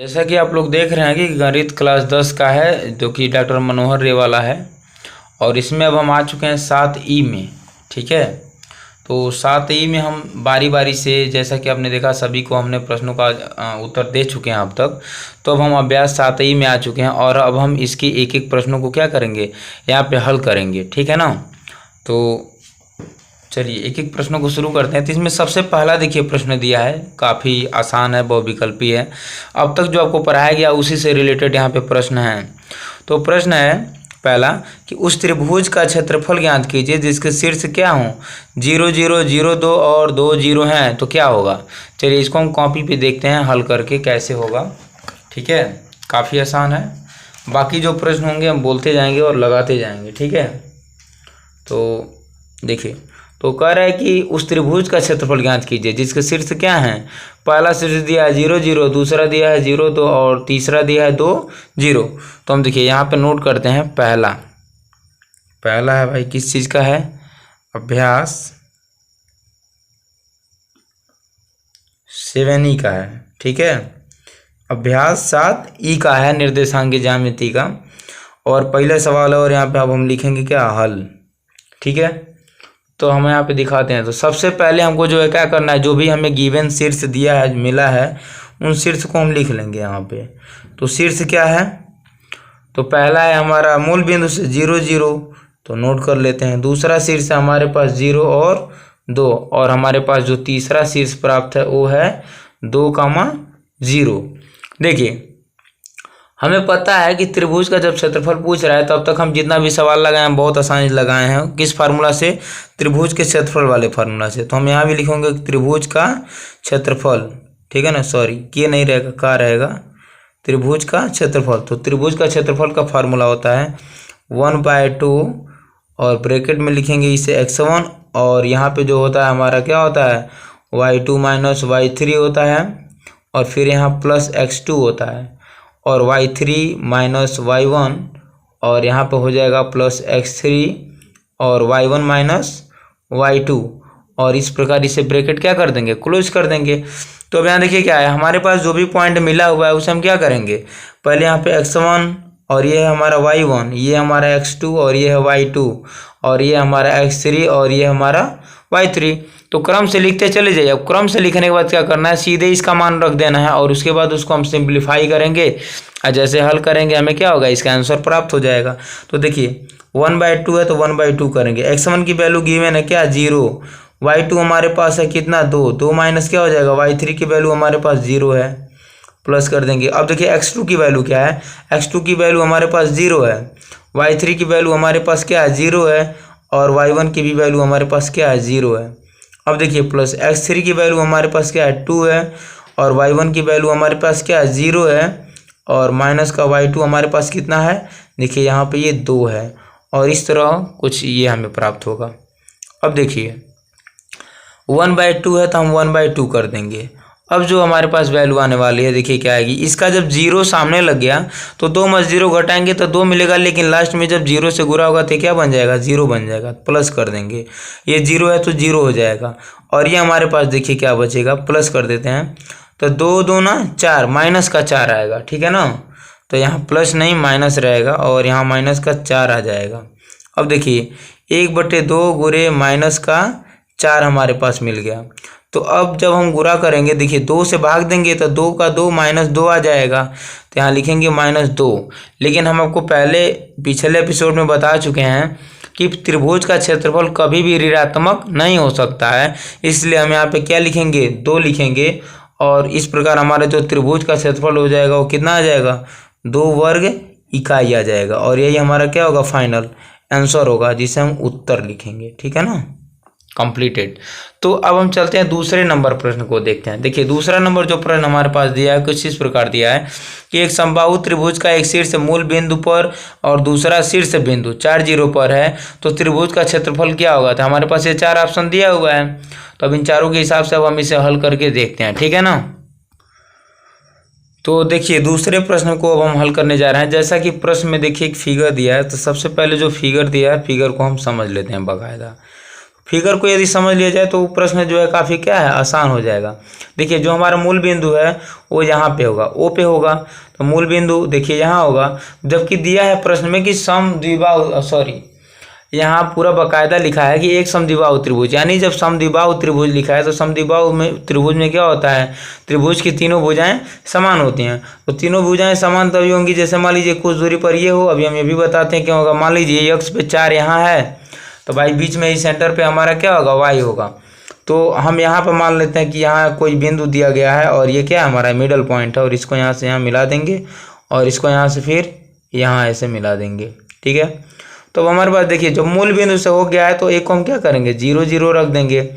जैसा कि आप लोग देख रहे हैं कि गणित क्लास 10 का है जो कि डॉक्टर मनोहर रे वाला है। और इसमें अब हम आ चुके हैं 7E में। ठीक है, तो 7E में हम बारी बारी से, जैसा कि आपने देखा, सभी को हमने प्रश्नों का उत्तर दे चुके हैं अब तक। तो अब हम अभ्यास 7E में आ चुके हैं और अब हम इसके एक एक प्रश्नों को क्या करेंगे, यहाँ पे हल करेंगे। ठीक है ना। तो चलिए एक एक प्रश्नों को शुरू करते हैं। तो इसमें सबसे पहला देखिए प्रश्न दिया है, काफ़ी आसान है, बहुविकल्पी है। अब तक जो आपको पढ़ाया गया उसी से रिलेटेड यहाँ पे प्रश्न है। तो प्रश्न है पहला कि उस त्रिभुज का क्षेत्रफल ज्ञात कीजिए जिसके शीर्ष क्या हो, 0 0 0 2 और 2 0 हैं, तो क्या होगा। चलिए इसको हम कॉपी पे देखते हैं हल करके कैसे होगा। ठीक है, काफ़ी आसान है। बाकी जो प्रश्न होंगे हम बोलते जाएंगे और लगाते जाएंगे। ठीक है, तो देखिए, तो कह रहा है कि उस त्रिभुज का क्षेत्रफल ज्ञात कीजिए जिसके शीर्ष क्या है। पहला शीर्ष दिया है 0 0, दूसरा दिया है 0 2 और तीसरा दिया है 2 0। तो हम देखिए यहाँ पे नोट करते हैं। पहला है भाई किस चीज़ का है, अभ्यास 7E का है। ठीक है, अभ्यास 7E का है, निर्देशांक ज्यामिति का। और पहला सवाल है और यहाँ पे अब हम लिखेंगे क्या, हल। ठीक है, तो हम यहाँ पे दिखाते हैं। तो सबसे पहले हमको जो है क्या करना है, जो भी हमें गिवन शीर्ष दिया है, मिला है, उन शीर्ष को हम लिख लेंगे यहाँ पे। तो शीर्ष क्या है, तो पहला है हमारा मूल बिंदु से 0 0, तो नोट कर लेते हैं। दूसरा शीर्ष है हमारे पास 0 और 2, और हमारे पास जो तीसरा शीर्ष प्राप्त है वो है 2 0। देखिए हमें पता है कि त्रिभुज का जब क्षेत्रफल पूछ रहा है तब तक हम जितना भी सवाल लगाए हैं बहुत आसानी से लगाए हैं। किस फार्मूला से, त्रिभुज के क्षेत्रफल वाले फार्मूला से। तो हम यहाँ भी लिखेंगे त्रिभुज का क्षेत्रफल। ठीक है ना, सॉरी के नहीं रहेगा, का रहेगा, त्रिभुज का क्षेत्रफल। तो त्रिभुज का क्षेत्रफल का फार्मूला होता है 1/2 और ब्रैकेट में लिखेंगे इसे x1, और यहाँ पे जो होता है हमारा क्या होता है, y2 माइनस y3 होता है, और फिर यहाँ प्लस x2 होता है, और y3 माइनस y1, और यहाँ पे हो जाएगा प्लस x3 और y1 माइनस y2, और इस प्रकार इसे ब्रैकेट क्या कर देंगे, क्लोज कर देंगे। तो अब यहाँ देखिए क्या है, हमारे पास जो भी पॉइंट मिला हुआ है उसे हम क्या करेंगे, पहले यहाँ पे x1 और ये है हमारा y1, ये हमारा x2 और ये है y2, और ये हमारा x3 और ये हमारा y3। तो क्रम से लिखते चले जाइए। अब क्रम से लिखने के बाद क्या करना है, सीधे इसका मान रख देना है, और उसके बाद उसको हम सिंप्लीफाई करेंगे, और जैसे हल करेंगे हमें क्या होगा, इसका आंसर प्राप्त हो जाएगा। तो देखिए 1/2 है तो 1/2 करेंगे। x1 की वैल्यू गिवन है क्या, 0। y2 हमारे पास है कितना, 2 माइनस क्या हो जाएगा, y3 की वैल्यू हमारे पास 0 है, प्लस कर देंगे। अब देखिए x2 की वैल्यू क्या है, x2 की वैल्यू हमारे पास 0 है, y3 की वैल्यू हमारे पास क्या है, 0 है, और y1 की भी वैल्यू हमारे पास क्या है, 0 है। अब देखिए प्लस x3 की वैल्यू हमारे पास क्या है, 2 है, और y1 की वैल्यू हमारे पास क्या है, 0 है, और माइनस का y2 हमारे पास कितना है, देखिए यहाँ पे ये 2 है, और इस तरह कुछ ये हमें प्राप्त होगा। अब देखिए 1/2 है तो हम 1/2 कर देंगे। अब जो हमारे पास वैल्यू आने वाली है देखिए क्या आएगी, इसका जब 0 सामने लग गया तो 2 में 0 घटाएंगे तो 2 मिलेगा, लेकिन लास्ट में जब 0 से गुणा होगा तो क्या बन जाएगा, 0 बन जाएगा, प्लस कर देंगे। ये 0 है तो 0 हो जाएगा, और ये हमारे पास देखिए क्या बचेगा, प्लस कर देते हैं। तो 2 2 ना 4, माइनस का 4 आएगा। ठीक है ना, तो यहाँ प्लस नहीं माइनस रहेगा, और यहाँ माइनस का 4 आ जाएगा। अब देखिए 1/2 गुणे माइनस का 4 हमारे पास मिल गया। तो अब जब हम गुणा करेंगे, देखिए 2 से भाग देंगे तो 2 का 2 माइनस 2 आ जाएगा, तो यहाँ लिखेंगे -2। लेकिन हम आपको पहले पिछले एपिसोड में बता चुके हैं कि त्रिभुज का क्षेत्रफल कभी भी ऋणात्मक नहीं हो सकता है, इसलिए हम यहाँ पे क्या लिखेंगे, 2 लिखेंगे, और इस प्रकार हमारा जो त्रिभुज का क्षेत्रफल हो जाएगा वो कितना आ जाएगा, 2 वर्ग इकाई आ जाएगा, और यही हमारा क्या होगा, फाइनल आंसर होगा, जिसे हम उत्तर लिखेंगे। ठीक है ना, कंप्लीटेड। तो अब हम चलते हैं दूसरे नंबर प्रश्न को देखते हैं। देखिए दूसरा नंबर जो प्रश्न हमारे पास दिया है कुछ इस प्रकार दिया है कि एक समबाहु त्रिभुज का एक शीर्ष मूल बिंदु पर और दूसरा शीर्ष बिंदु 4 0 पर है, तो त्रिभुज का क्षेत्रफल क्या होगा। तो हमारे पास ये 4 ऑप्शन दिया हुआ है, तो अब इन चारों के हिसाब से अब हम इसे हल करके देखते हैं। ठीक है ना, तो देखिए दूसरे प्रश्न को अब हम हल करने जा रहे हैं। जैसा कि प्रश्न में देखिए एक फिगर दिया है, तो सबसे पहले जो फिगर दिया है फिगर को हम समझ लेते हैं बाकायदा। फिगर को यदि समझ लिया जाए तो प्रश्न जो है काफ़ी क्या है, आसान हो जाएगा। देखिए जो हमारा मूल बिंदु है वो यहाँ पे होगा, ओ पे होगा, तो मूल बिंदु देखिए यहाँ होगा। जबकि दिया है प्रश्न में कि समद्विबाहु, सॉरी यहाँ पूरा बाकायदा लिखा है कि एक समद्विबाहु त्रिभुज, यानी जब समद्विबाहु त्रिभुज लिखा है तो समद्विबाहु में त्रिभुज में क्या होता है, त्रिभुज की तीनों भुजाएं समान होती हैं। तो तीनों भुजाएं समान तभी होंगी जैसे मान लीजिए कुछ दूरी पर ये हो। अभी हम ये भी बताते हैं क्या होगा। मान लीजिए x पे 4 यहाँ है, तो भाई बीच में ही सेंटर पे हमारा क्या होगा, y होगा। तो हम यहाँ पर मान लेते हैं कि यहाँ कोई बिंदु दिया गया है और ये क्या हमारा मिडल पॉइंट है, और इसको यहाँ से यहाँ मिला देंगे और इसको यहाँ से फिर यहाँ ऐसे मिला देंगे। ठीक है, तो हमारे पास देखिए जो मूल बिंदु से हो गया है तो एक को हम क्या करेंगे, 0 0 रख देंगे,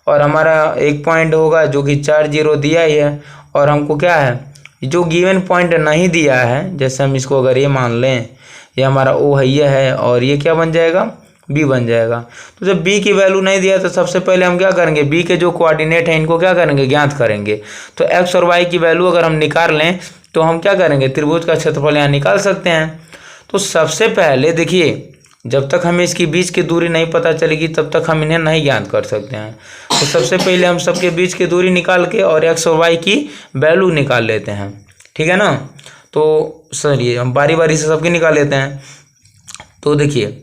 और हमारा एक पॉइंट होगा जो कि 4 0 दिया ही है, और हमको क्या है जो गिवन पॉइंट नहीं दिया है, जैसे हम इसको अगर ये मान लें ये हमारा ओ है, ये है, और ये क्या बन जाएगा, बी बन जाएगा। तो जब बी की वैल्यू नहीं दिया तो सबसे पहले हम क्या करेंगे, बी के जो कोऑर्डिनेट हैं इनको क्या करेंगे, ज्ञात करेंगे। तो एक्स और वाई की वैल्यू अगर हम निकाल लें तो हम क्या करेंगे, त्रिभुज का क्षेत्रफल यहाँ निकाल सकते हैं। तो सबसे पहले देखिए जब तक हमें इसकी बीच की दूरी नहीं पता चलेगी तब तक हम इन्हें नहीं ज्ञात कर सकते हैं। तो सबसे पहले हम सबके बीच की दूरी निकाल के और एक्स और वाई की वैल्यू निकाल लेते हैं। ठीक है ना, तो चलिए हम बारी बारी से सबकी निकाल लेते हैं। तो देखिए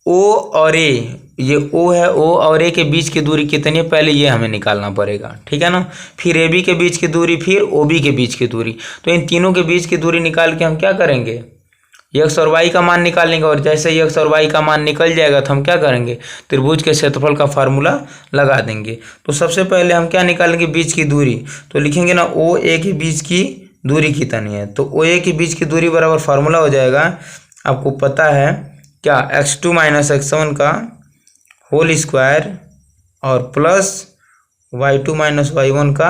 ओ और ए, ये ओ है, ओ और ए के बीच की दूरी कितनी है पहले ये हमें निकालना पड़ेगा। ठीक है ना, फिर ए बी के बीच की दूरी, फिर ओ बी के बीच की दूरी। तो इन तीनों के बीच की दूरी निकाल के हम क्या करेंगे, एक्स और वाई का मान निकालेंगे, और जैसे ही एक्स और वाई का मान निकल जाएगा तो हम क्या करेंगे, त्रिभुज के क्षेत्रफल का फार्मूला लगा देंगे। तो सबसे पहले हम क्या निकालेंगे, बीच की दूरी। तो लिखेंगे ना ओ ए के बीच की दूरी कितनी है, तो ओ ए के बीच की दूरी बराबर फार्मूला हो जाएगा, आपको पता है क्या, x2 - x1 का होल स्क्वायर और प्लस y2 - y1 का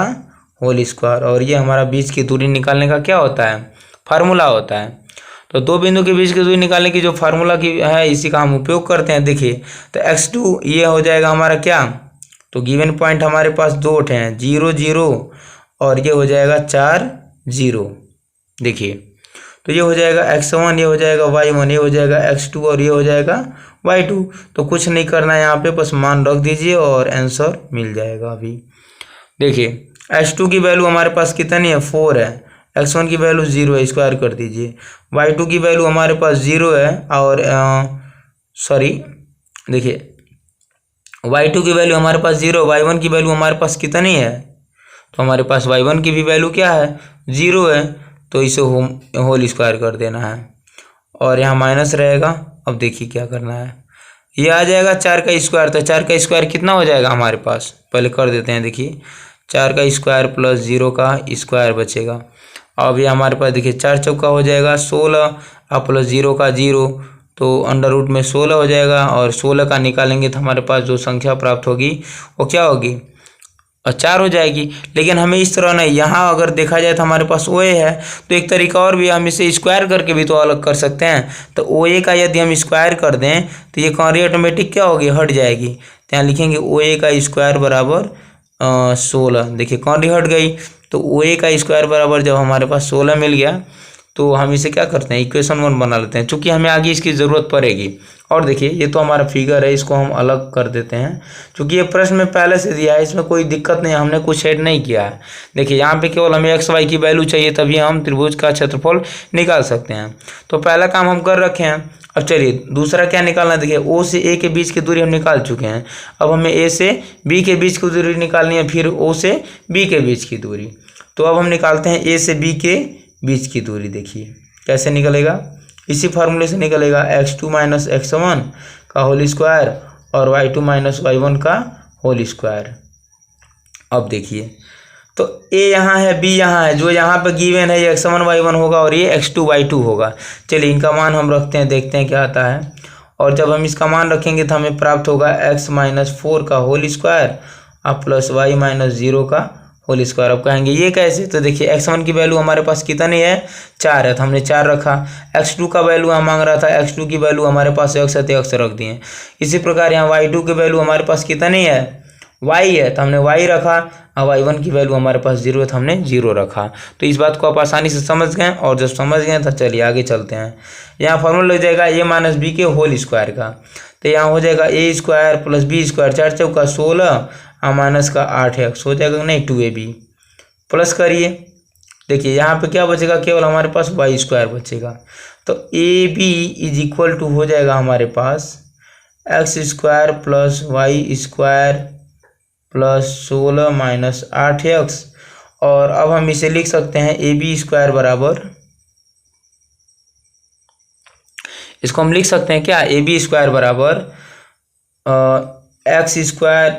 होल स्क्वायर, और ये हमारा बीच की दूरी निकालने का क्या होता है, फार्मूला होता है। तो दो बिंदु के बीच की दूरी निकालने की जो फार्मूला की है इसी का हम उपयोग करते हैं। देखिए तो x2 ये हो जाएगा हमारा क्या, तो गिवन पॉइंट हमारे पास दो हैं, 0 0, और ये हो जाएगा 4 0। देखिए तो ये हो जाएगा x1, ये हो जाएगा y1, ये हो जाएगा x2 और ये हो जाएगा y2। तो कुछ नहीं करना है यहाँ पे, बस मान रख दीजिए और आंसर मिल जाएगा। अभी देखिए x2 की वैल्यू हमारे पास कितनी है, 4 है, x1 की वैल्यू 0 है, स्क्वायर कर दीजिए। y2 की वैल्यू हमारे पास 0 है, और सॉरी देखिए y2 की वैल्यू हमारे पास 0, y1 की वैल्यू हमारे पास कितनी है, तो हमारे पास y1 की भी वैल्यू क्या है, 0 है, तो इसे होल स्क्वायर कर देना है, और यहाँ माइनस रहेगा। अब देखिए क्या करना है, ये आ जाएगा 4 का स्क्वायर, तो 4 का स्क्वायर कितना हो जाएगा हमारे पास, पहले कर देते हैं। देखिए 4 का स्क्वायर प्लस 0 का स्क्वायर बचेगा। अब ये हमारे पास देखिए 4 चौका हो जाएगा 16, और प्लस 0 का 0, तो अंडर रूट में 16 हो जाएगा, और 16 का निकालेंगे तो हमारे पास जो संख्या प्राप्त होगी वो क्या होगी, और 4 हो जाएगी। लेकिन हमें इस तरह नहीं, यहाँ अगर देखा जाए तो हमारे पास ओ ए है, तो एक तरीका और भी, हम इसे स्क्वायर करके भी तो अलग कर सकते हैं। तो ओ ए का यदि हम स्क्वायर कर दें तो ये कौन ऑटोमेटिक क्या होगी, हट जाएगी। तो यहाँ लिखेंगे ओ ए का स्क्वायर बराबर 16। देखिए कौन हट गई, तो ओ ए का स्क्वायर बराबर जब हमारे पास 16 मिल गया तो हम इसे क्या करते हैं, इक्वेशन 1 बना लेते हैं, चूँकि हमें आगे इसकी ज़रूरत पड़ेगी। और देखिए ये तो हमारा फिगर है, इसको हम अलग कर देते हैं, क्योंकि ये प्रश्न में पहले से दिया है, इसमें कोई दिक्कत नहीं है, हमने कुछ ऐड नहीं किया है। देखिए यहाँ पे केवल हमें एक्स वाई की वैल्यू चाहिए, तभी हम त्रिभुज का क्षेत्रफल निकाल सकते हैं। तो पहला काम हम कर रखे हैं। अब चलिए दूसरा क्या निकालना है, देखिए ओ से ए के बीच की दूरी हम निकाल चुके हैं, अब हमें ए से बी के बीच की दूरी निकालनी है, फिर ओ से बी के बीच की दूरी। तो अब हम निकालते हैं ए से बी के बीच की दूरी। देखिए कैसे निकलेगा, इसी फार्मूले से निकलेगा, x2 - x1 का होल स्क्वायर और y2 - y1 का होल स्क्वायर। अब देखिए तो a यहाँ है, b यहाँ है, जो यहाँ पे गिवन है ये x1 y1 होगा और ये x2 y2 होगा। चलिए इनका मान हम रखते हैं, देखते हैं क्या आता है। और जब हम इसका मान रखेंगे तो हमें प्राप्त होगा x - 4 का होल स्क्वायर और प्लस y - 0 का होल स्क्वायर। अब कहेंगे ये कैसे, तो देखिए x1 की वैल्यू हमारे पास कितनी है, 4 है, तो हमने 4 रखा। x2 का वैल्यू हम मांग रहा था, x2 की वैल्यू हमारे पास x है तो x रख दिए। इसी प्रकार यहाँ y2 की वैल्यू हमारे पास कितनी है, y है तो हमने y रखा, और y1 की वैल्यू हमारे पास 0 है तो हमने 0 रखा। तो इस बात को आप आसानी से समझ गए, और जब समझ गए तो चलिए आगे चलते हैं। यहाँ फॉर्मूला लग जाएगा a माइनस बी के होल स्क्वायर का, तो यहाँ हो जाएगा a square plus B square, 4 चौका 16 और माइनस का 8x हो जाएगा नहीं 2ab, प्लस करिए। देखिए यहाँ पे क्या बचेगा, केवल हमारे पास वाई स्क्वायर बचेगा। तो A B is equal to हो जाएगा हमारे पास X square plus Y square plus 16 minus 8x, और अब हम इसे लिख सकते हैं ए बी स्क्वायर बराबर, इसको हम लिख सकते हैं क्या, ए बी स्क्वायर बराबर X square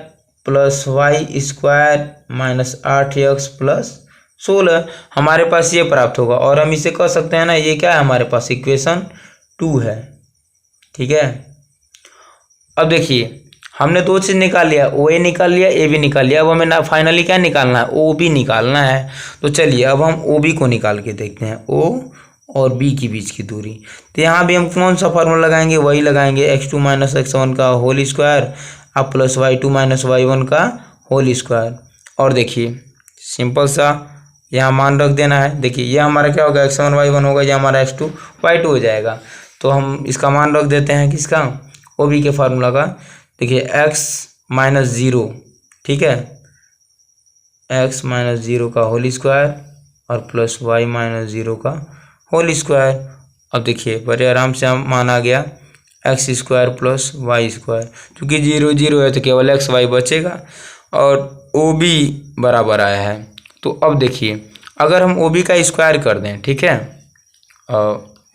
plus Y square minus 8x plus 16, हमारे पास ये प्राप्त होगा। और हम इसे कह सकते हैं ना, ये क्या है हमारे पास इक्वेशन 2 है। ठीक है, अब देखिए हमने दो चीज़ निकाल लिया, ओ ए निकाल लिया, ए बी निकाल लिया। अब हमें ना फाइनली क्या निकालना है, ओ बी निकालना है। तो चलिए अब हम ओ बी को निकाल के देखते हैं, ओ और बी के बीच की दूरी। तो यहाँ भी हम कौन सा फार्मूला लगाएंगे, वही लगाएंगे x2 माइनस x1 का होल स्क्वायर अब प्लस y2 माइनस y1 का होल स्क्वायर। और देखिए सिंपल सा यहाँ मान रख देना है। देखिए ये हमारा क्या होगा, x1 y1 होगा, ये हमारा x2 y2 हो जाएगा। तो हम इसका मान रख देते हैं किसका, ओ बी के फार्मूला का। देखिए x माइनस 0, ठीक है, x माइनस 0 का होल स्क्वायर और प्लस y माइनस 0 का होल स्क्वायर। अब देखिए बड़े आराम से हम मान आ गया X square plus Y square, क्योंकि 0 0 है तो केवल एक्स वाई बचेगा, और ओ बी बराबर आया है। तो अब देखिए अगर हम ओ बी का स्क्वायर कर दें, ठीक है,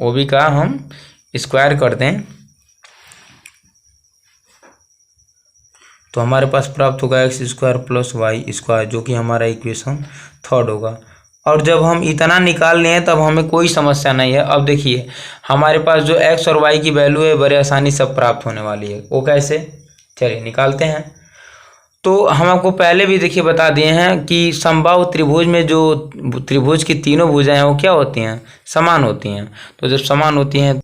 ओ बी का हम स्क्वायर कर दें तो हमारे पास प्राप्त होगा X square plus Y square, जो कि हमारा इक्वेशन 3 होगा। और जब हम इतना निकाल लें तब हमें कोई समस्या नहीं है। अब देखिए हमारे पास जो x और y की वैल्यू है बड़े आसानी से प्राप्त होने वाली है। वो कैसे, चलिए निकालते हैं। तो हम आपको पहले भी देखिए बता दिए हैं कि समबाहु त्रिभुज में जो त्रिभुज की तीनों भुजाएं हैं वो क्या होती हैं, समान होती हैं। तो जब समान होती हैं,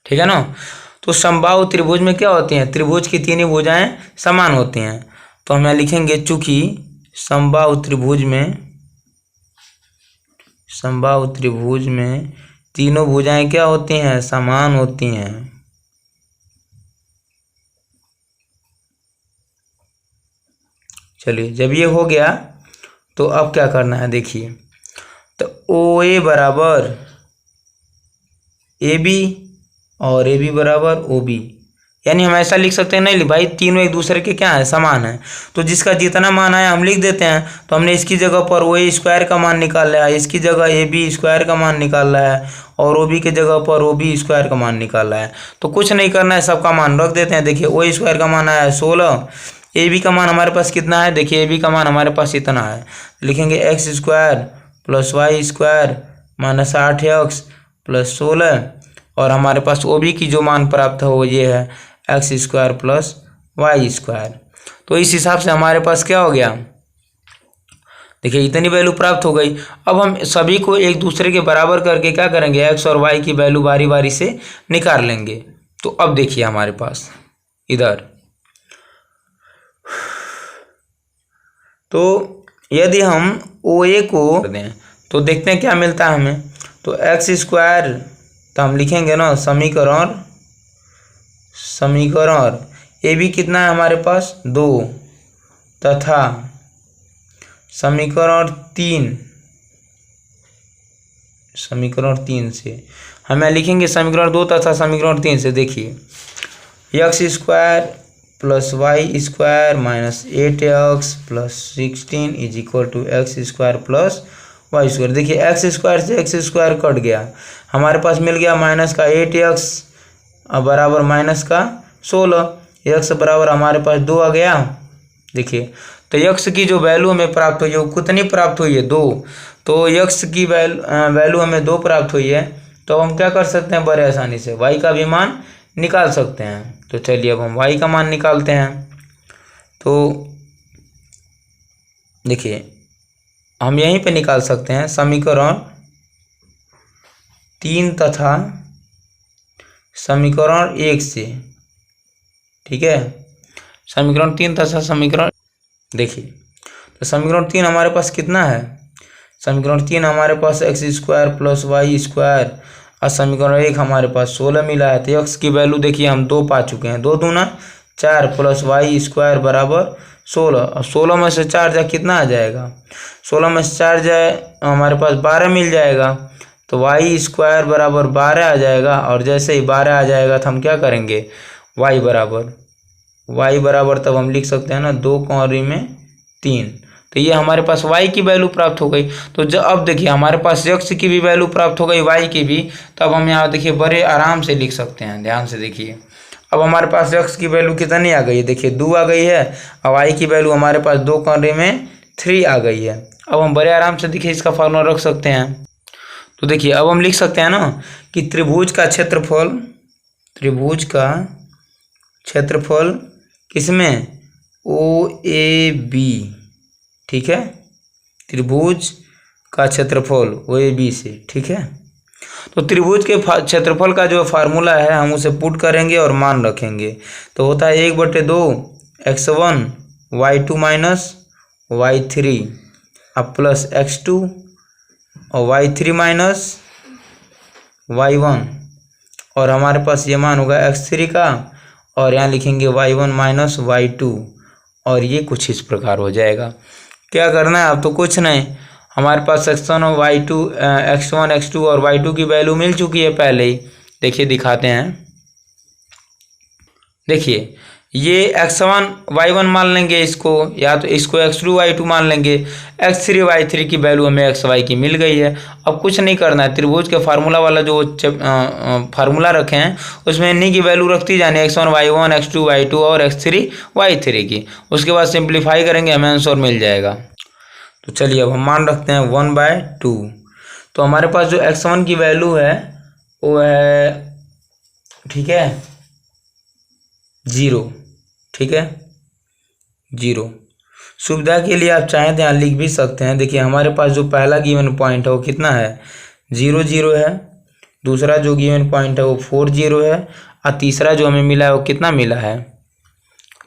ठीक है ना, तो समबाहु त्रिभुज में क्या होती हैं, त्रिभुज की तीनों भुजाएं समान होती हैं। तो हम यहाँ लिखेंगे चूंकि समबाहु त्रिभुज में तीनों भुजाएं क्या होती हैं, समान होती हैं। चलिए जब ये हो गया तो अब क्या करना है, देखिए तो ओ ए बराबर ए बी और ए बी बराबर ओ बी, यानी हम ऐसा लिख सकते हैं, नहीं भाई तीनों एक दूसरे के क्या है, समान है। तो जिसका जितना मान आया हम लिख देते हैं। तो हमने इसकी जगह पर ओ ए स्क्वायर का मान निकाल लिया है, इसकी जगह ए बी स्क्वायर का मान निकाल रहा है, और ओ बी की जगह पर ओ बी स्क्वायर का मान निकाल रहा है। तो कुछ नहीं करना है, सबका मान रख देते हैं। देखिए ओ स्क्वायर का मान आया है 16, ए बी का मान हमारे पास कितना है, देखिए ए बी का मान हमारे पास इतना है। लिखेंगे X square plus Y square minus 8x plus 16, और हमारे पास ओ बी की जो मान प्राप्त हो वो ये है X square plus Y square. तो इस हिसाब से हमारे पास क्या हो गया, देखिए इतनी वैल्यू प्राप्त हो गई। अब हम सभी को एक दूसरे के बराबर करके क्या करेंगे, एक्स और वाई की वैल्यू बारी बारी से निकाल लेंगे। तो अब देखिए हमारे पास इधर, तो यदि हम ओ ए को दें तो देखते हैं क्या मिलता है हमें। तो एक्स स्क्वायर, तो हम लिखेंगे ना समीकरण ए बी कितना है हमारे पास 2, तथा समीकरण 3 से हम लिखेंगे समीकरण 2 तथा समीकरण 3 से। देखिए X square plus Y square minus 8x plus 16 is equal to X square plus Y square. देखिए एक्स स्क्वायर से एक्स स्क्वायर कट गया, हमारे पास मिल गया माइनस का 8x बराबर माइनस का 16, x बराबर हमारे पास 2 आ गया। देखिए तो x की जो वैल्यू हमें प्राप्त हुई है वो कितनी प्राप्त हुई है, 2। तो x की वैल्यू हमें 2 प्राप्त हुई है। तो हम क्या कर सकते हैं, बड़े आसानी से y का भी मान निकाल सकते हैं। तो चलिए अब हम y का मान निकालते हैं। तो देखिए हम यहीं पे निकाल सकते हैं समीकरण 3 तथा समीकरण 1 से, ठीक है, समीकरण 3 तथा समीकरण देखिए, तो समीकरण 3 हमारे पास कितना है? समीकरण 3 हमारे पास X square plus Y square, और समीकरण 1 हमारे पास 16 मिला है। तो एक्स की वैल्यू देखिए हम 2 पा चुके हैं, 2 दूना 4 प्लस वाई स्क्वायर बराबर 16, और 16 में से 4 जाए कितना आ जाएगा? 16 में से 4 जाए हमारे पास 12 मिल जाएगा, तो वाई स्क्वायर बराबर 12 आ जाएगा। और जैसे ही 12 आ जाएगा तो हम क्या करेंगे? वाई बराबर तब हम लिख सकते हैं ना 2 कौरी में 3। तो ये हमारे पास y की वैल्यू प्राप्त हो गई। तो जब अब देखिए हमारे पास x की भी वैल्यू प्राप्त हो गई, y की भी, तब हम यहाँ देखिए बड़े आराम से लिख सकते हैं। ध्यान से देखिए, अब हमारे पास x की वैल्यू कितनी आ गई है? देखिए 2 आ गई है, और y की वैल्यू हमारे पास 2 कौरी में 3 आ गई है। अब हम बड़े आराम से देखिए इसका फॉर्मूला रख सकते हैं। तो देखिए अब हम लिख सकते हैं ना कि त्रिभुज का क्षेत्रफल किसमें? OAB, ठीक है, त्रिभुज का क्षेत्रफल OAB से, ठीक है। तो त्रिभुज के क्षेत्रफल का जो फार्मूला है हम उसे पुट करेंगे और मान रखेंगे। तो होता है 1/2 x1 y2 माइनस y3 अब प्लस x2 और y3 माइनस y1, और हमारे पास ये मान होगा x3 का, और यहाँ लिखेंगे y1 माइनस y2, और ये कुछ इस प्रकार हो जाएगा। क्या करना है? अब तो कुछ नहीं, हमारे पास x1 और x1 x2 और y2 की वैल्यू मिल चुकी है पहले ही। देखिए दिखाते हैं, देखिए ये x1 y1 मान लेंगे इसको, या तो इसको x2 y2 मान लेंगे, x3 y3 की वैल्यू हमें xy की मिल गई है। अब कुछ नहीं करना है, त्रिभुज के फार्मूला वाला जो फार्मूला रखे हैं उसमें इन्हीं की वैल्यू रखती जानी है, x1 y1 x2 y2 और x3 y3 की। उसके बाद सिंप्लीफाई करेंगे, हमें आंसर मिल जाएगा। तो चलिए अब हम मान रखते हैं 1/2। तो हमारे पास जो x1 की वैल्यू है वो है, ठीक है, 0, ठीक है, 0। सुविधा के लिए आप चाहें तो यहाँ लिख भी सकते हैं। देखिए हमारे पास जो पहला गिवन पॉइंट है वो कितना है? 0 0 है। दूसरा जो गिवन पॉइंट है वो 4 0 है, और तीसरा जो हमें मिला है वो कितना मिला है?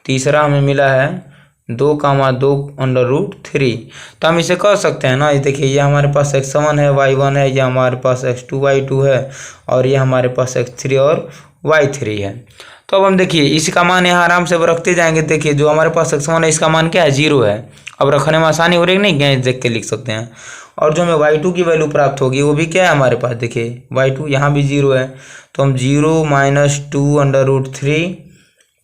तीसरा हमें मिला है 2,2√3। तो हम इसे कर सकते हैं ना, ये देखिए ये हमारे पास x1 है, y1 है, ये हमारे पास x2 y2 है, और ये हमारे पास x3 और y3 है। तो अब हम देखिए इसका मान यहाँ आराम से रखते जाएंगे। देखिए जो हमारे पास x1 है इसका मान क्या है? 0 है। अब रखने में आसानी हो रही है नहीं, क्या देख के लिख सकते हैं। और जो हमें y2 की वैल्यू प्राप्त होगी वो भी क्या है हमारे पास? देखिए y2 यहाँ भी 0 है, तो हम 0 माइनस 2√3,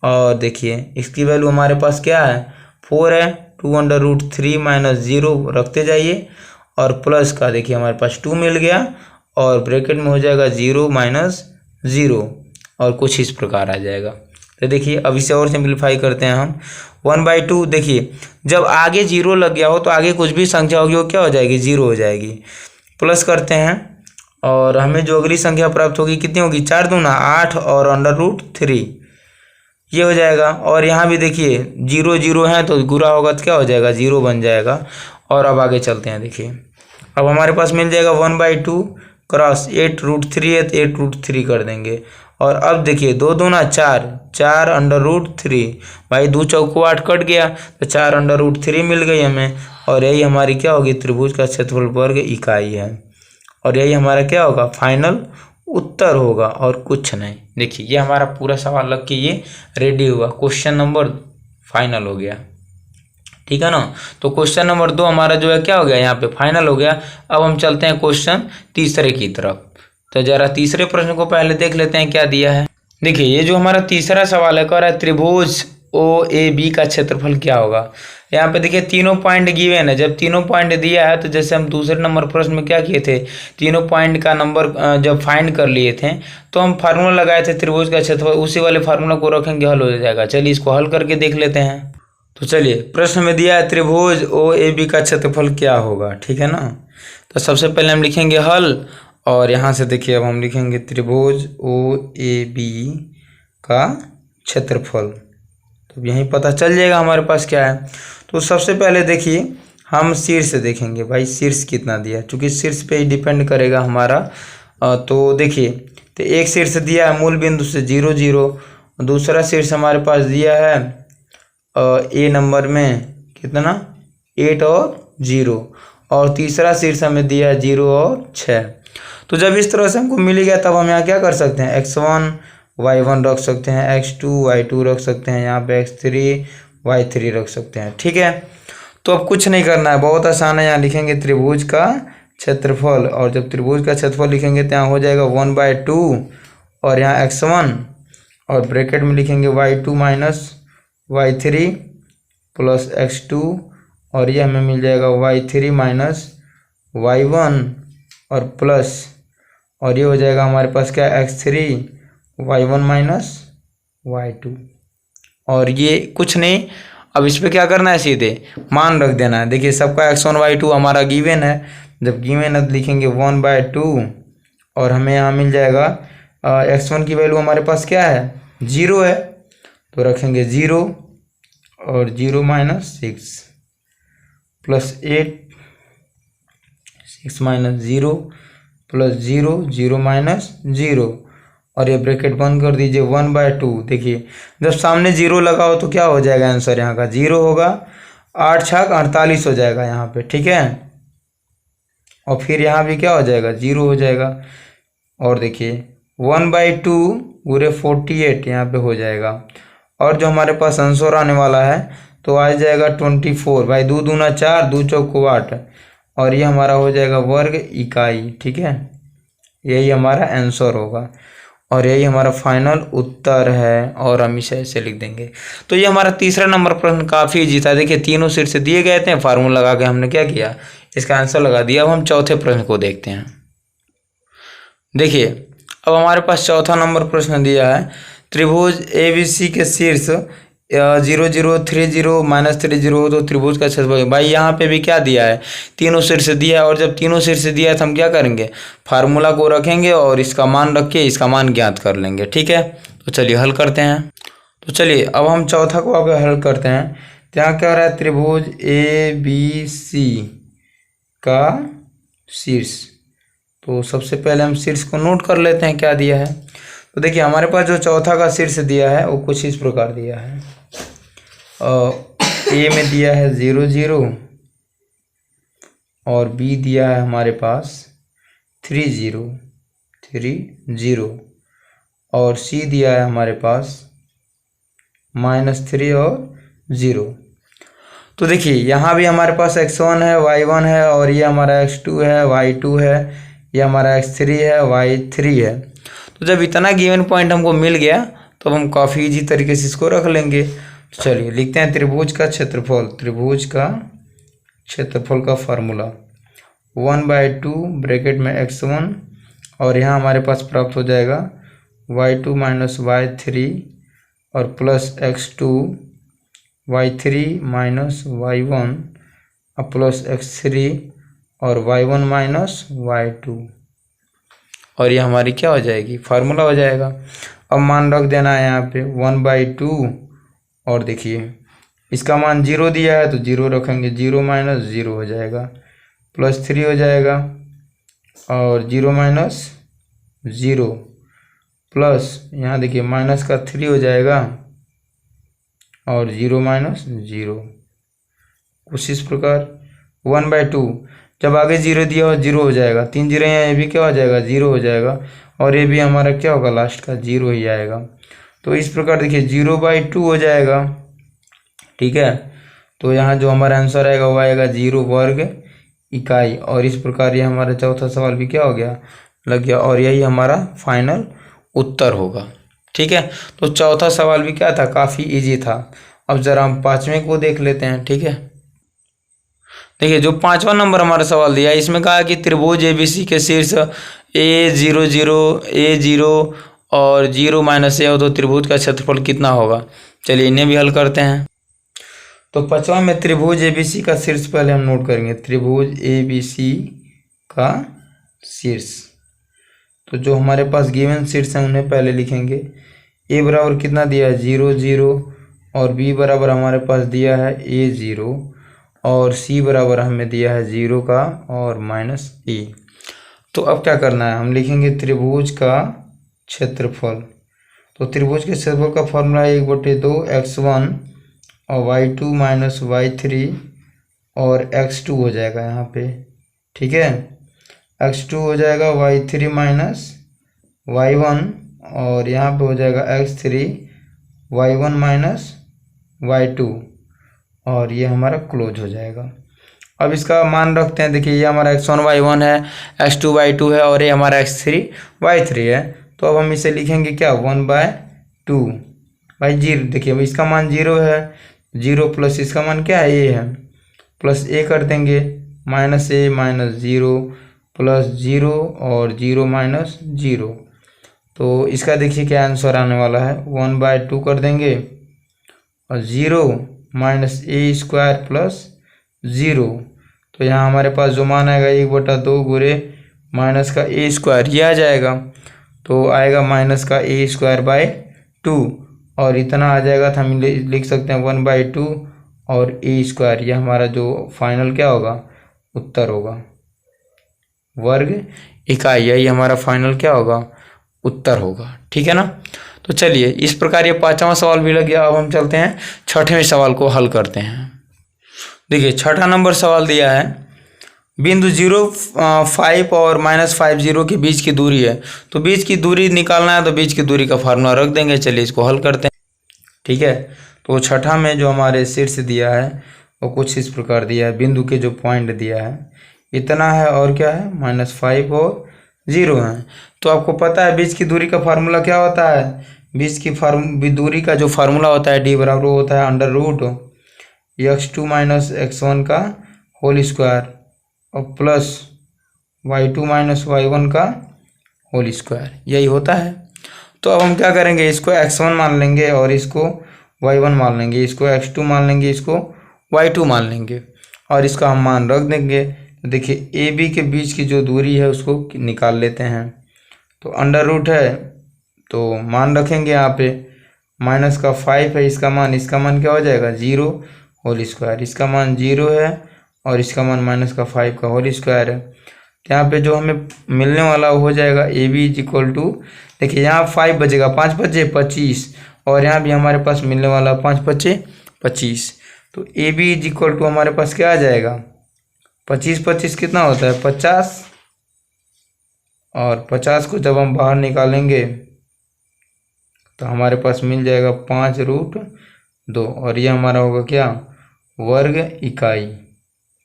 और देखिए इसकी वैल्यू हमारे पास क्या है? 4 है। 2√3 माइनस 0 रखते जाइए, और प्लस का देखिए हमारे पास 2 मिल गया, और ब्रैकेट में हो जाएगा 0 माइनस 0, और कुछ इस प्रकार आ जाएगा। तो देखिए अब इसे और सिंप्लीफाई करते हैं हम। 1/2, देखिए जब आगे 0 लग गया हो तो आगे कुछ भी संख्या होगी वो क्या हो जाएगी? 0 हो जाएगी। प्लस करते हैं, और हमें जो अगली संख्या प्राप्त होगी कितनी होगी? 4 दूना 8 और √3, ये हो जाएगा। और यहाँ भी देखिए 0 0 है तो गुणा होगा तो क्या हो जाएगा? 0 बन जाएगा। और अब आगे चलते हैं, देखिए अब हमारे पास मिल जाएगा 1/2 क्रॉस 8√3 है तो 8√3 कर देंगे। और अब देखिए 2 दूना 4, 4√3, भाई 2 चौको 8 कट गया, तो 4√3 मिल गई हमें। और यही हमारी क्या होगी? त्रिभुज का क्षेत्रफल वर्ग इकाई है, और यही हमारा क्या होगा? फाइनल उत्तर होगा, और कुछ नहीं। देखिए ये हमारा पूरा सवाल लग के ये रेडी हुआ, क्वेश्चन नंबर फाइनल हो गया, ठीक है ना। तो क्वेश्चन नंबर 2 हमारा जो है क्या हो गया? यहाँ पे फाइनल हो गया। अब हम चलते हैं क्वेश्चन तीसरे की तरफ। तो जरा तीसरे प्रश्न को पहले देख लेते हैं क्या दिया है। देखिए ये जो हमारा तीसरा सवाल है, कह रहा है त्रिभुज OAB का क्षेत्रफल क्या होगा। यहाँ पे देखिए तीनों पॉइंट गिवन है। जब तीनों पॉइंट दिया है तो जैसे हम दूसरे नंबर प्रश्न में क्या किए थे, तीनों पॉइंट का नंबर जब फाइंड कर लिए थे तो हम फार्मूला लगाए थे त्रिभुज का क्षेत्रफल, उसी वाले फार्मूला को रखेंगे, हल हो जाएगा। चलिए इसको हल करके देख लेते हैं। तो चलिए प्रश्न में दिया है त्रिभुज OAB का क्षेत्रफल क्या होगा, ठीक है ना। तो सबसे पहले हम लिखेंगे हल, और यहाँ से देखिए अब हम लिखेंगे त्रिभुज OAB का क्षेत्रफल, तो यहीं पता चल जाएगा हमारे पास क्या है। तो सबसे पहले देखिए हम शीर्ष देखेंगे, भाई शीर्ष कितना दिया, क्योंकि शीर्ष पे ही डिपेंड करेगा हमारा। तो देखिए तो एक शीर्ष दिया है मूल बिंदु से 0 0, दूसरा शीर्ष हमारे पास दिया है A नंबर में कितना 8 और 0, और तीसरा शीर्ष हमें दिया है 0 और 6। तो जब इस तरह से हमको मिल गया तब हम यहाँ क्या कर सकते हैं, x1 y1 रख सकते हैं, x2 y2 रख सकते हैं, यहाँ पे x3 y3 रख सकते हैं। ठीक है, तो अब कुछ नहीं करना है, बहुत आसान है। यहाँ लिखेंगे त्रिभुज का क्षेत्रफल, और जब त्रिभुज का क्षेत्रफल लिखेंगे तो यहाँ हो जाएगा 1/2 और यहाँ x1 और ब्रैकेट में लिखेंगे y2 minus y3 plus x2 और ये हमें मिल जाएगा y3 माइनस y1 और प्लस, और ये हो जाएगा हमारे पास क्या x3 y1 माइनस y2। और ये कुछ नहीं, अब इस पर क्या करना है, सीधे मान रख देना है। देखिए सबका x1 y2 हमारा गिवन है, जब गिवन है तो लिखेंगे 1/2 और हमें यहाँ मिल जाएगा x1 की वैल्यू हमारे पास क्या है 0 है, तो रखेंगे 0 और 0 minus 6 plus 8 6 minus 0 plus 0 0 minus 0 और ये ब्रैकेट बंद कर दीजिए 1/2। देखिए जब सामने 0 लगा हो तो क्या हो जाएगा, आंसर यहाँ का 0 होगा, 8 छक 48 हो जाएगा यहाँ पे। ठीक है, और फिर यहाँ भी क्या हो जाएगा 0 हो जाएगा, और देखिए 1/2 पूरे 48 यहाँ पे हो जाएगा, और जो हमारे पास आंसर आने वाला है तो आ जाएगा 24। भाई 2 दूना 4, 2 चौको 8, और ये हमारा हो जाएगा वर्ग इकाई। ठीक है, यही हमारा आंसर होगा और यही हमारा फाइनल उत्तर है, और हम इसे ऐसे लिख देंगे। तो ये हमारा तीसरा नंबर प्रश्न काफ़ी ईजी था। देखिए तीनों शीर्ष दिए गए थे, फार्मूला लगा के हमने क्या किया, इसका आंसर लगा दिया। अब हम चौथे प्रश्न को देखते हैं। देखिए अब हमारे पास चौथा नंबर प्रश्न दिया है, त्रिभुज ABC के शीर्ष 0 0 3 0 -3 0 हो तो त्रिभुज का क्षेत्रफल। भाई यहाँ पे भी क्या दिया है, तीनों शीर्ष दिया है, और जब तीनों शीर्ष दिया है तो हम क्या करेंगे, फार्मूला को रखेंगे और इसका मान रख के इसका मान ज्ञात कर लेंगे। ठीक है, तो चलिए हल करते हैं। तो चलिए अब हम चौथा को आगे हल करते हैं। तो यहाँ क्या हो रहा है, त्रिभुज ABC का शीर्ष। तो सबसे पहले हम शीर्ष को नोट कर लेते हैं क्या दिया है। तो देखिए हमारे पास जो चौथा का शीर्ष दिया है वो कुछ इस प्रकार दिया है, ए में दिया है 0 0 और बी दिया है हमारे पास 3 0 3 0 और सी दिया है हमारे पास -3 और 0। तो देखिए यहाँ भी हमारे पास x1 है, y1 है, और ये हमारा x2 है, y2 है, ये हमारा x3 है, y3 है। तो जब इतना गिवन पॉइंट हमको मिल गया तो हम काफ़ी इजी तरीके से इसको रख लेंगे। तो चलिए लिखते हैं त्रिभुज का क्षेत्रफल। त्रिभुज का क्षेत्रफल का फार्मूला 1/2 ब्रैकेट में x1 और यहाँ हमारे पास प्राप्त हो जाएगा y2 माइनस y3 और plus x2 y3 minus y1 और प्लस x3 और y1 माइनस y2, और ये हमारी क्या हो जाएगी, फार्मूला हो जाएगा। अब मान रख देना है यहाँ पे 1/2, और देखिए इसका मान 0 दिया है तो 0 रखेंगे, 0 माइनस 0 हो जाएगा, प्लस 3 हो जाएगा और 0 माइनस 0 प्लस यहाँ देखिए माइनस का 3 हो जाएगा और 0 माइनस 0। कुछ इस प्रकार 1/2 जब आगे 0 दिया हो 0 हो जाएगा, 3 0 यहाँ, ये भी क्या हो जाएगा 0 हो जाएगा, और ये भी हमारा क्या होगा लास्ट का 0 ही आएगा। तो इस प्रकार देखिए 0/2 हो जाएगा। ठीक है, तो यहाँ जो हमारा आंसर आएगा वो आएगा 0 वर्ग इकाई, और इस प्रकार ये हमारा चौथा सवाल भी क्या हो गया, लग गया, और यही हमारा फाइनल उत्तर होगा। ठीक है, तो चौथा सवाल भी क्या था, काफ़ी इजी था। अब ज़रा हम पाँचवें को देख लेते हैं। ठीक है, देखिए जो पाँचवा नंबर हमारा सवाल दिया है इसमें कहा कि त्रिभुज ABC के शीर्ष A0 0 A0 और 0 - A हो तो त्रिभुज का क्षेत्रफल कितना होगा। चलिए इन्हें भी हल करते हैं। तो पाँचवा में त्रिभुज ABC का शीर्ष पहले हम नोट करेंगे, त्रिभुज ABC का शीर्ष। तो जो हमारे पास गिवन शीर्ष है उन्हें पहले लिखेंगे। A बराबर कितना दिया है 0 0 और B बराबर हमारे पास दिया है A0 और C बराबर हमें दिया है 0 का और -E। तो अब क्या करना है, हम लिखेंगे त्रिभुज का क्षेत्रफल। तो त्रिभुज के क्षेत्रफल का फॉर्मूला है 1/2 x1 और y2 माइनस y3 और x2 हो जाएगा यहाँ पे, ठीक है। x2 हो जाएगा y3 माइनस y1 और यहाँ पे हो जाएगा x3 y1 माइनस y2 और ये हमारा क्लोज हो जाएगा। अब इसका मान रखते हैं, देखिए ये हमारा x1 y1 है, x2 y2 है और ये हमारा x3 y3 है। तो अब हम इसे लिखेंगे क्या, 1/2 बाई 0। देखिए अब इसका मान 0 है, 0 प्लस इसका मान क्या है, ये है, प्लस a कर देंगे, माइनस a माइनस 0 प्लस 0 और 0 माइनस 0। तो इसका देखिए क्या आंसर आने वाला है, 1/2 कर देंगे और 0 माइनस a स्क्वायर प्लस 0। तो यहाँ हमारे पास जो मान आएगा 1/2 गुरे माइनस का a स्क्वायर, ये आ जाएगा। तो आएगा माइनस का a स्क्वायर बाय 2 और इतना आ जाएगा। तो हम लिख सकते हैं 1/2 और a स्क्वायर, ये हमारा जो फाइनल क्या होगा, उत्तर होगा, वर्ग इकाई। यही हमारा फाइनल क्या होगा, उत्तर होगा, ठीक है ना। तो चलिए इस प्रकार ये 5वां सवाल भी लग गया। अब हम चलते हैं 6वें सवाल को हल करते हैं। देखिए 6ठा नंबर सवाल दिया है, बिंदु 0,5 और -50 के बीच की दूरी है। तो बीच की दूरी निकालना है, तो बीच की दूरी का फार्मूला रख देंगे। चलिए इसको हल करते हैं, ठीक है। तो 6ठा में जो हमारे शीर्ष दिया है वो कुछ इस प्रकार दिया है, बिंदु के जो पॉइंट दिया है इतना है और क्या है, -5 और 0 है। तो आपको पता है बीच की दूरी का फार्मूला क्या होता है, बीच की दूरी का जो फार्मूला होता है d बराबर होता है √x2 माइनस x1 का होल स्क्वायर और प्लस y2 माइनस y1 का होल स्क्वायर, यही होता है। तो अब हम क्या करेंगे, इसको x1 मान लेंगे और इसको y1 मान लेंगे, इसको x2 मान लेंगे, इसको y2 मान लेंगे और इसका हम मान रख देंगे। तो देखिए ए बी के बीच की जो दूरी है उसको निकाल लेते हैं। तो √ है तो मान रखेंगे यहाँ पे, माइनस का 5 है इसका मान क्या हो जाएगा, 0 होल स्क्वायर। इसका मान 0 है और इसका मान -5 का होल स्क्वायर है। तो यहाँ पे जो हमें मिलने वाला हो जाएगा AB = देखिए यहाँ 5 बचेगा, 5 बचे 25 और यहाँ भी हमारे पास मिलने वाला 5 बचे 25। तो AB = हमारे पास क्या आ जाएगा, 25 कितना होता है, 50 और 50 को जब हम बाहर निकालेंगे तो हमारे पास मिल जाएगा 5√2 और ये हमारा होगा क्या, वर्ग इकाई,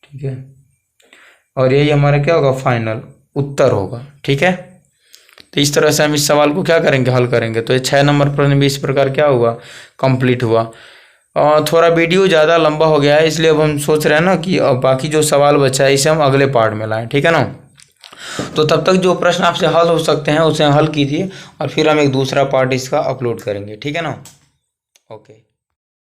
ठीक है। और यही हमारा क्या होगा, फाइनल उत्तर होगा, ठीक है। तो इस तरह से हम इस सवाल को क्या करेंगे, हल करेंगे। तो ये 6 नंबर प्रश्न भी इस प्रकार क्या हुआ, कंप्लीट हुआ। और थोड़ा वीडियो ज़्यादा लंबा हो गया है, इसलिए अब हम सोच रहे हैं ना कि अब बाकी जो सवाल बचा है इसे हम अगले पार्ट में लाएं, ठीक है ना। तो तब तक जो प्रश्न आपसे हल हो सकते हैं उसे हल कीजिए और फिर हम एक दूसरा पार्ट इसका अपलोड करेंगे, ठीक है ना। ओके।